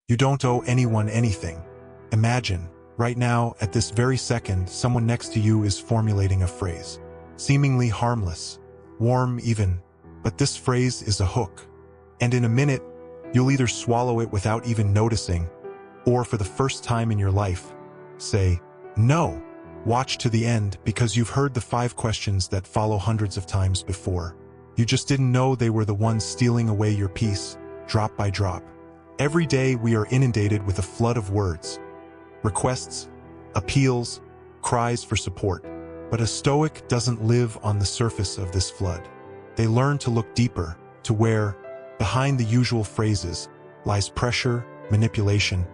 You don't owe anyone anything. Imagine, right now, at this very second, someone next to you is formulating a phrase. Seemingly harmless, warm even, but this phrase is a hook. And in a minute, you'll either swallow it without even noticing, or for the first time in your life, say, no. Watch to the end because you've heard the 5 questions that follow hundreds of times before. You just didn't know they were the ones stealing away your peace, drop by drop. Every day we are inundated with a flood of words, requests, appeals, cries for support. But a Stoic doesn't live on the surface of this flood. They learn to look deeper, to where, behind the usual phrases, lies pressure, manipulation,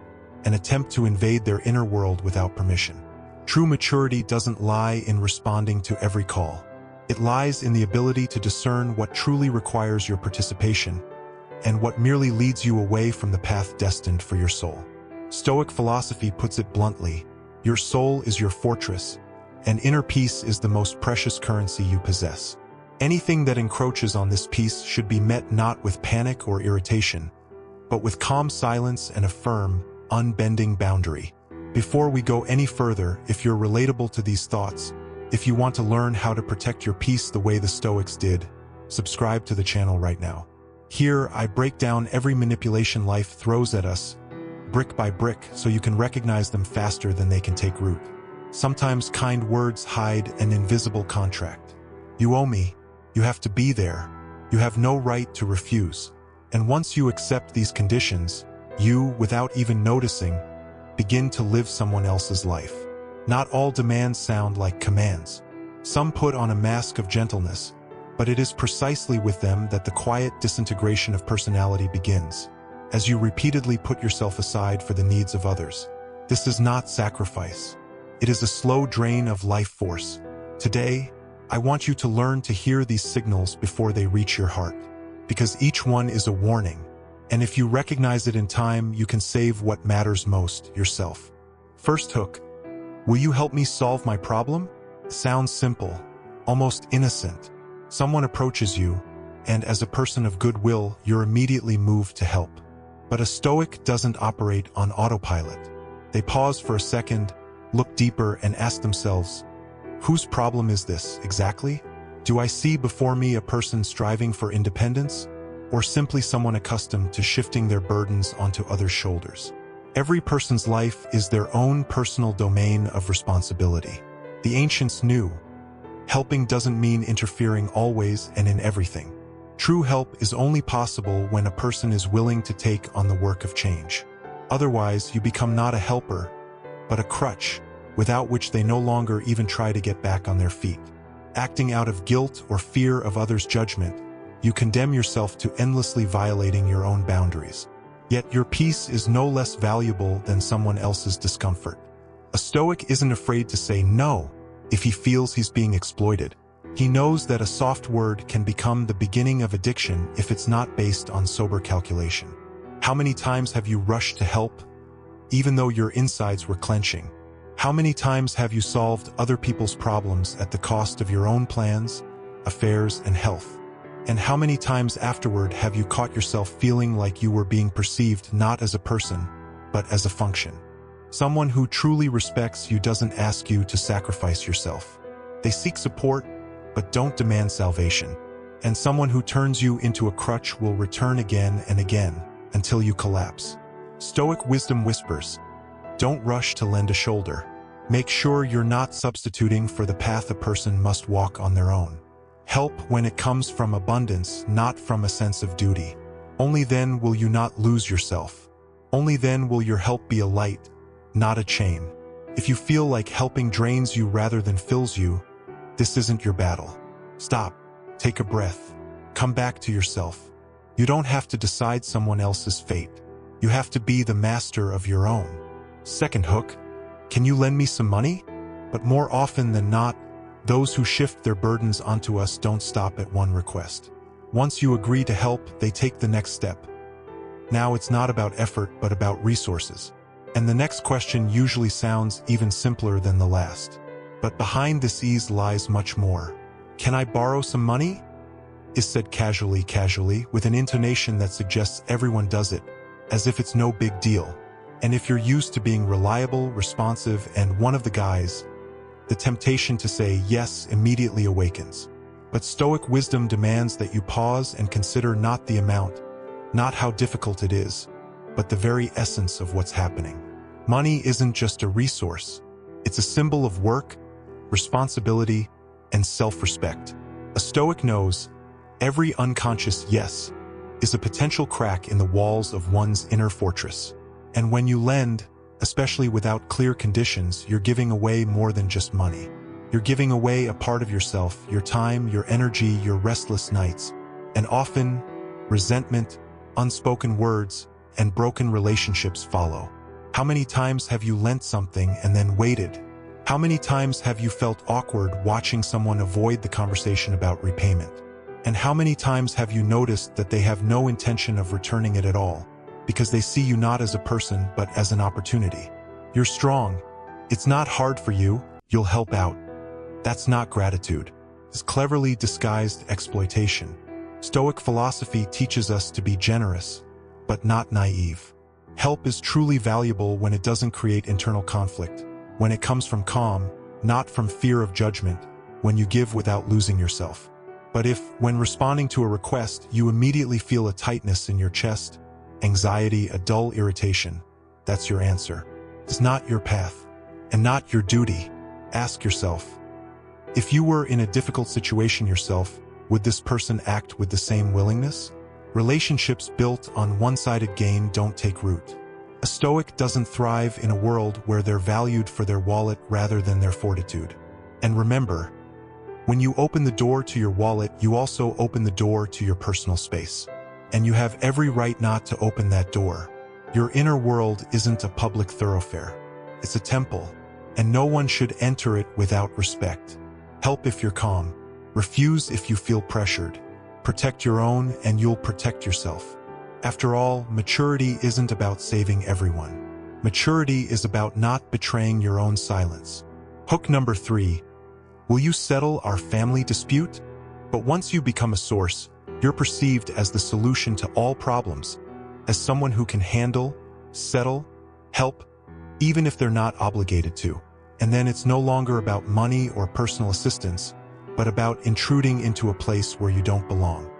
an attempt to invade their inner world without permission. True maturity doesn't lie in responding to every call. It lies in the ability to discern what truly requires your participation and what merely leads you away from the path destined for your soul. Stoic philosophy puts it bluntly, your soul is your fortress, and inner peace is the most precious currency you possess. Anything that encroaches on this peace should be met not with panic or irritation, but with calm silence and a firm, unbending boundary. Before we go any further, if you're relatable to these thoughts, if you want to learn how to protect your peace the way the Stoics did, subscribe to the channel right now. Here, I break down every manipulation life throws at us, brick by brick, so you can recognize them faster than they can take root. Sometimes kind words hide an invisible contract. You owe me. You have to be there. You have no right to refuse. And once you accept these conditions, you, without even noticing, begin to live someone else's life. Not all demands sound like commands. Some put on a mask of gentleness, but it is precisely with them that the quiet disintegration of personality begins, as you repeatedly put yourself aside for the needs of others. This is not sacrifice. It is a slow drain of life force. Today, I want you to learn to hear these signals before they reach your heart, because each one is a warning. And if you recognize it in time, you can save what matters most, yourself. First hook. Will you help me solve my problem? Sounds simple, almost innocent. Someone approaches you, and as a person of goodwill, you're immediately moved to help. But a Stoic doesn't operate on autopilot. They pause for a second, look deeper, and ask themselves, whose problem is this exactly? Do I see before me a person striving for independence, or simply someone accustomed to shifting their burdens onto others' shoulders? Every person's life is their own personal domain of responsibility. The ancients knew, helping doesn't mean interfering always and in everything. True help is only possible when a person is willing to take on the work of change. Otherwise, you become not a helper, but a crutch, without which they no longer even try to get back on their feet. Acting out of guilt or fear of others' judgment, you condemn yourself to endlessly violating your own boundaries. Yet your peace is no less valuable than someone else's discomfort. A Stoic isn't afraid to say no if he feels he's being exploited. He knows that a soft word can become the beginning of addiction if it's not based on sober calculation. How many times have you rushed to help, even though your insides were clenching? How many times have you solved other people's problems at the cost of your own plans, affairs, and health? And how many times afterward have you caught yourself feeling like you were being perceived not as a person, but as a function? Someone who truly respects you doesn't ask you to sacrifice yourself. They seek support, but don't demand salvation. And someone who turns you into a crutch will return again and again until you collapse. Stoic wisdom whispers, don't rush to lend a shoulder. Make sure you're not substituting for the path a person must walk on their own. Help when it comes from abundance, not from a sense of duty. Only then will you not lose yourself. Only then will your help be a light, not a chain. If you feel like helping drains you rather than fills you, this isn't your battle. Stop, take a breath, come back to yourself. You don't have to decide someone else's fate. You have to be the master of your own. Second hook, can you lend me some money? But more often than not, those who shift their burdens onto us don't stop at one request. Once you agree to help, they take the next step. Now it's not about effort, but about resources. And the next question usually sounds even simpler than the last. But behind this ease lies much more. Can I borrow some money? Is said casually, with an intonation that suggests everyone does it, as if it's no big deal. And if you're used to being reliable, responsive, and one of the guys, the temptation to say yes immediately awakens. But Stoic wisdom demands that you pause and consider not the amount, not how difficult it is, but the very essence of what's happening. Money isn't just a resource. It's a symbol of work, responsibility, and self-respect. A Stoic knows every unconscious yes is a potential crack in the walls of one's inner fortress. And when you lend, especially without clear conditions, you're giving away more than just money. You're giving away a part of yourself, your time, your energy, your restless nights, and often resentment, unspoken words, and broken relationships follow. How many times have you lent something and then waited? How many times have you felt awkward watching someone avoid the conversation about repayment? And how many times have you noticed that they have no intention of returning it at all, because they see you not as a person but as an opportunity? You're strong. It's not hard for you. You'll help out. That's not gratitude. It's cleverly disguised exploitation. Stoic philosophy teaches us to be generous, but not naive. Help is truly valuable when it doesn't create internal conflict, when it comes from calm, not from fear of judgment, when you give without losing yourself. But if, when responding to a request, you immediately feel a tightness in your chest, anxiety, a dull irritation, that's your answer. It's not your path, and not your duty. Ask yourself, if you were in a difficult situation yourself, would this person act with the same willingness? Relationships built on one-sided gain don't take root. A Stoic doesn't thrive in a world where they're valued for their wallet rather than their fortitude. And remember, when you open the door to your wallet, you also open the door to your personal space. And you have every right not to open that door. Your inner world isn't a public thoroughfare. It's a temple, and no one should enter it without respect. Help if you're calm. Refuse if you feel pressured. Protect your own, and you'll protect yourself. After all, maturity isn't about saving everyone. Maturity is about not betraying your own silence. Hook number 3. Will you settle our family dispute? But once you become a source, you're perceived as the solution to all problems, as someone who can handle, settle, help, even if they're not obligated to. And then it's no longer about money or personal assistance, but about intruding into a place where you don't belong.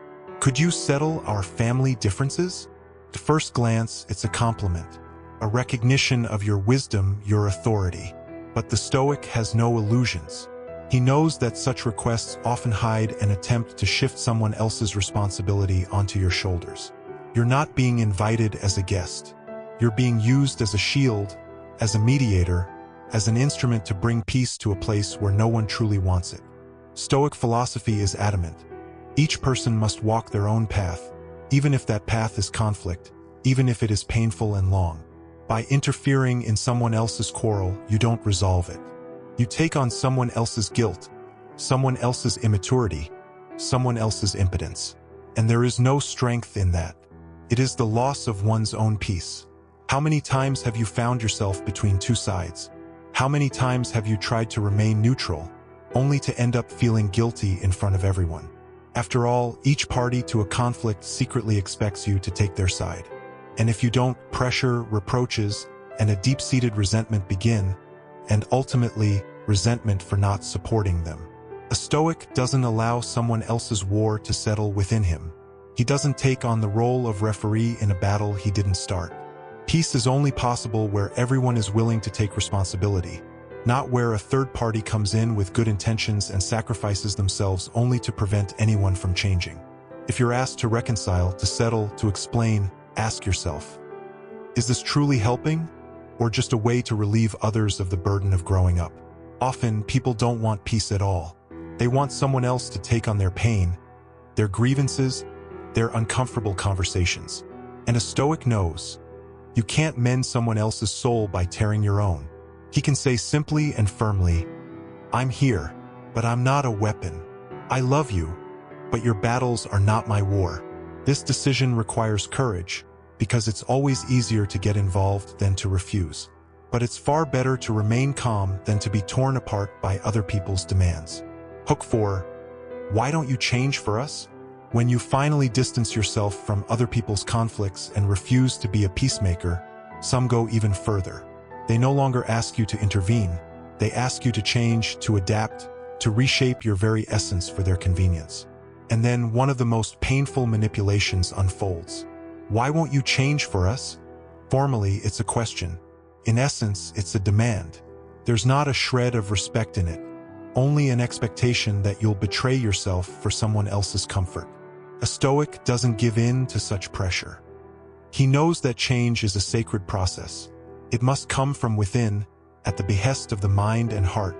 Could you settle our family differences? At first glance, it's a compliment, a recognition of your wisdom, your authority. But the Stoic has no illusions. He knows that such requests often hide an attempt to shift someone else's responsibility onto your shoulders. You're not being invited as a guest. You're being used as a shield, as a mediator, as an instrument to bring peace to a place where no one truly wants it. Stoic philosophy is adamant. Each person must walk their own path, even if that path is conflict, even if it is painful and long. By interfering in someone else's quarrel, you don't resolve it. You take on someone else's guilt, someone else's immaturity, someone else's impotence. And there is no strength in that. It is the loss of one's own peace. How many times have you found yourself between two sides? How many times have you tried to remain neutral, only to end up feeling guilty in front of everyone? After all, each party to a conflict secretly expects you to take their side. And if you don't, pressure, reproaches, and a deep-seated resentment begin, and ultimately, resentment for not supporting them. A Stoic doesn't allow someone else's war to settle within him. He doesn't take on the role of referee in a battle he didn't start. Peace is only possible where everyone is willing to take responsibility, not where a third party comes in with good intentions and sacrifices themselves only to prevent anyone from changing. If you're asked to reconcile, to settle, to explain, ask yourself, is this truly helping, or just a way to relieve others of the burden of growing up? Often, people don't want peace at all. They want someone else to take on their pain, their grievances, their uncomfortable conversations. And a Stoic knows, you can't mend someone else's soul by tearing your own. He can say simply and firmly, I'm here, but I'm not a weapon. I love you, but your battles are not my war. This decision requires courage, because it's always easier to get involved than to refuse. But it's far better to remain calm than to be torn apart by other people's demands. Hook 4. Why don't you change for us? When you finally distance yourself from other people's conflicts and refuse to be a peacemaker, some go even further. They no longer ask you to intervene. They ask you to change, to adapt, to reshape your very essence for their convenience. And then one of the most painful manipulations unfolds. Why won't you change for us? Formally, it's a question. In essence, it's a demand. There's not a shred of respect in it, only an expectation that you'll betray yourself for someone else's comfort. A Stoic doesn't give in to such pressure. He knows that change is a sacred process. It must come from within, at the behest of the mind and heart,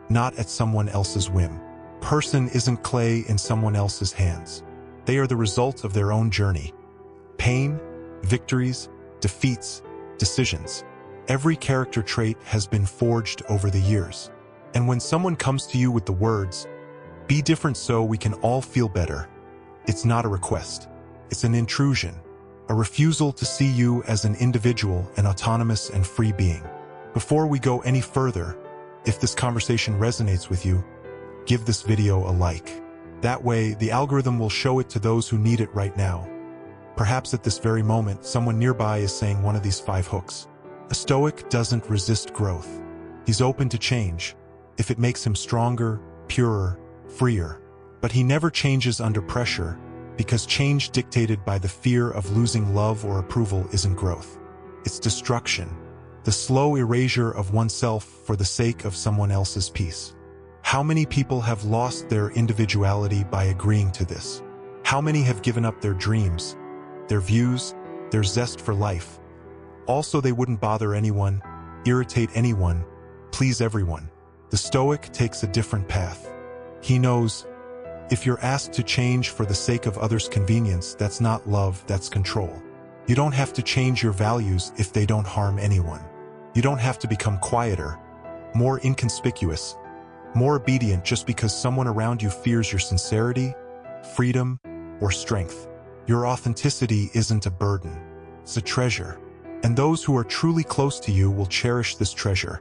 not at someone else's whim. Person isn't clay in someone else's hands. They are the result of their own journey. Pain, victories, defeats, decisions. Every character trait has been forged over the years. And when someone comes to you with the words, "Be different so we can all feel better," it's not a request. It's an intrusion, a refusal to see you as an individual, an autonomous and free being. Before we go any further, if this conversation resonates with you, give this video a like. That way, the algorithm will show it to those who need it right now. Perhaps at this very moment, someone nearby is saying one of these 5 hooks. A Stoic doesn't resist growth. He's open to change, if it makes him stronger, purer, freer. But he never changes under pressure, because change dictated by the fear of losing love or approval isn't growth. It's destruction, the slow erasure of oneself for the sake of someone else's peace. How many people have lost their individuality by agreeing to this? How many have given up their dreams, their views, their zest for life? Also, they wouldn't bother anyone, irritate anyone, please everyone. The Stoic takes a different path. He knows, if you're asked to change for the sake of others' convenience, that's not love, that's control. You don't have to change your values if they don't harm anyone. You don't have to become quieter, more inconspicuous, more obedient just because someone around you fears your sincerity, freedom, or strength. Your authenticity isn't a burden, it's a treasure. And those who are truly close to you will cherish this treasure,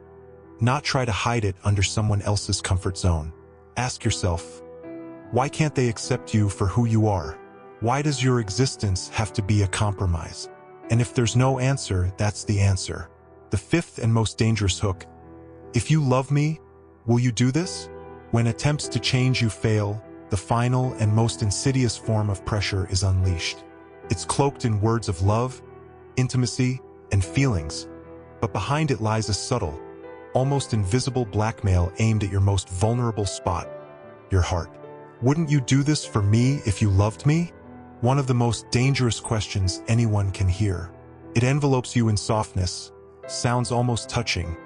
not try to hide it under someone else's comfort zone. Ask yourself, why can't they accept you for who you are? Why does your existence have to be a compromise? And if there's no answer, that's the answer. The 5th and most dangerous hook. If you love me, will you do this? When attempts to change you fail, the final and most insidious form of pressure is unleashed. It's cloaked in words of love, intimacy, and feelings, but behind it lies a subtle, almost invisible blackmail aimed at your most vulnerable spot, your heart. Wouldn't you do this for me if you loved me? One of the most dangerous questions anyone can hear. It envelopes you in softness, sounds almost touching,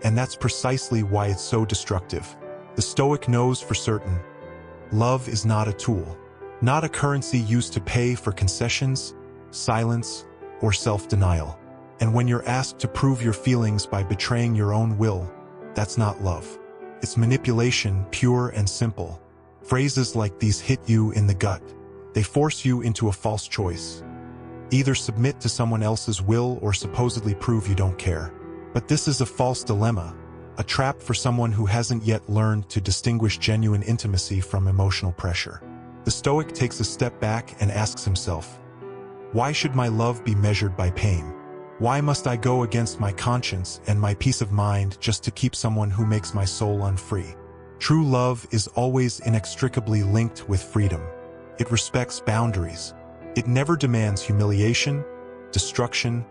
and that's precisely why it's so destructive. The Stoic knows for certain, love is not a tool, not a currency used to pay for concessions, silence, or self-denial. And when you're asked to prove your feelings by betraying your own will, that's not love. It's manipulation, pure and simple. Phrases like these hit you in the gut. They force you into a false choice. Either submit to someone else's will or supposedly prove you don't care. But this is a false dilemma, a trap for someone who hasn't yet learned to distinguish genuine intimacy from emotional pressure. The Stoic takes a step back and asks himself, why should my love be measured by pain? Why must I go against my conscience and my peace of mind just to keep someone who makes my soul unfree? True love is always inextricably linked with freedom. It respects boundaries. It never demands humiliation, destruction,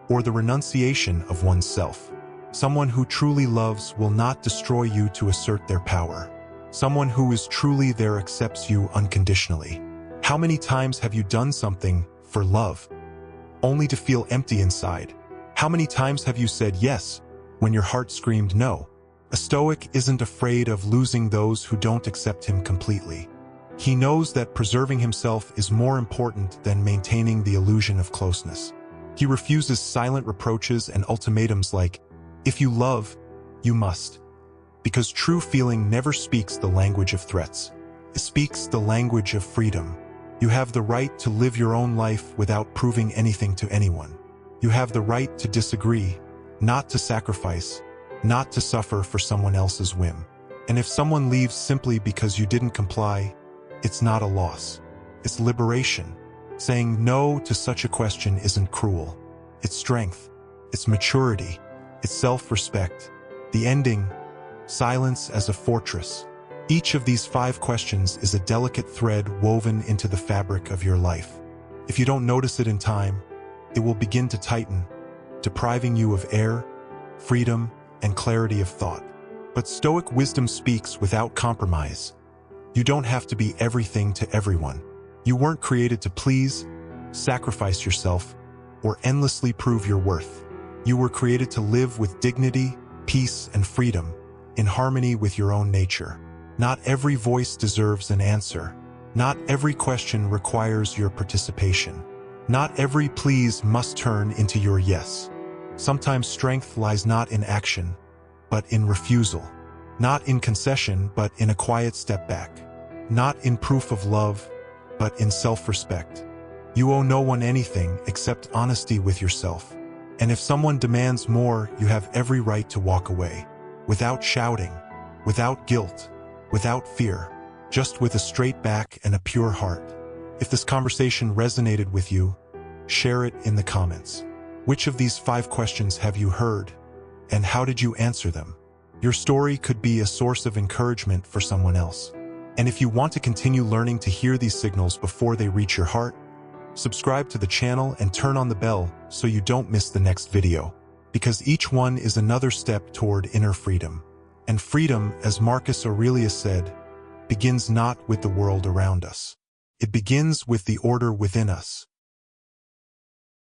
or the renunciation of oneself. Someone who truly loves will not destroy you to assert their power. Someone who is truly there accepts you unconditionally. How many times have you done something for love, only to feel empty inside? How many times have you said yes when your heart screamed no? A Stoic isn't afraid of losing those who don't accept him completely. He knows that preserving himself is more important than maintaining the illusion of closeness. He refuses silent reproaches and ultimatums like, if you love, you must. Because true feeling never speaks the language of threats. It speaks the language of freedom. You have the right to live your own life without proving anything to anyone. You have the right to disagree, not to sacrifice, not to suffer for someone else's whim. And if someone leaves simply because you didn't comply, it's not a loss. It's liberation. Saying no to such a question isn't cruel. It's strength. It's maturity. It's self-respect. The ending, silence as a fortress. Each of these 5 questions is a delicate thread woven into the fabric of your life. If you don't notice it in time, it will begin to tighten, depriving you of air, freedom, and clarity of thought. But Stoic wisdom speaks without compromise. You don't have to be everything to everyone. You weren't created to please, sacrifice yourself, or endlessly prove your worth. You were created to live with dignity, peace, and freedom, in harmony with your own nature. Not every voice deserves an answer. Not every question requires your participation. Not every please must turn into your yes. Sometimes strength lies not in action, but in refusal. Not in concession, but in a quiet step back. Not in proof of love, but in self-respect. You owe no one anything except honesty with yourself. And if someone demands more, you have every right to walk away. Without shouting, without guilt, without fear, just with a straight back and a pure heart. If this conversation resonated with you, share it in the comments. Which of these 5 questions have you heard, and how did you answer them? Your story could be a source of encouragement for someone else. And if you want to continue learning to hear these signals before they reach your heart, subscribe to the channel and turn on the bell so you don't miss the next video, because each one is another step toward inner freedom. And freedom, as Marcus Aurelius said, begins not with the world around us. It begins with the order within us.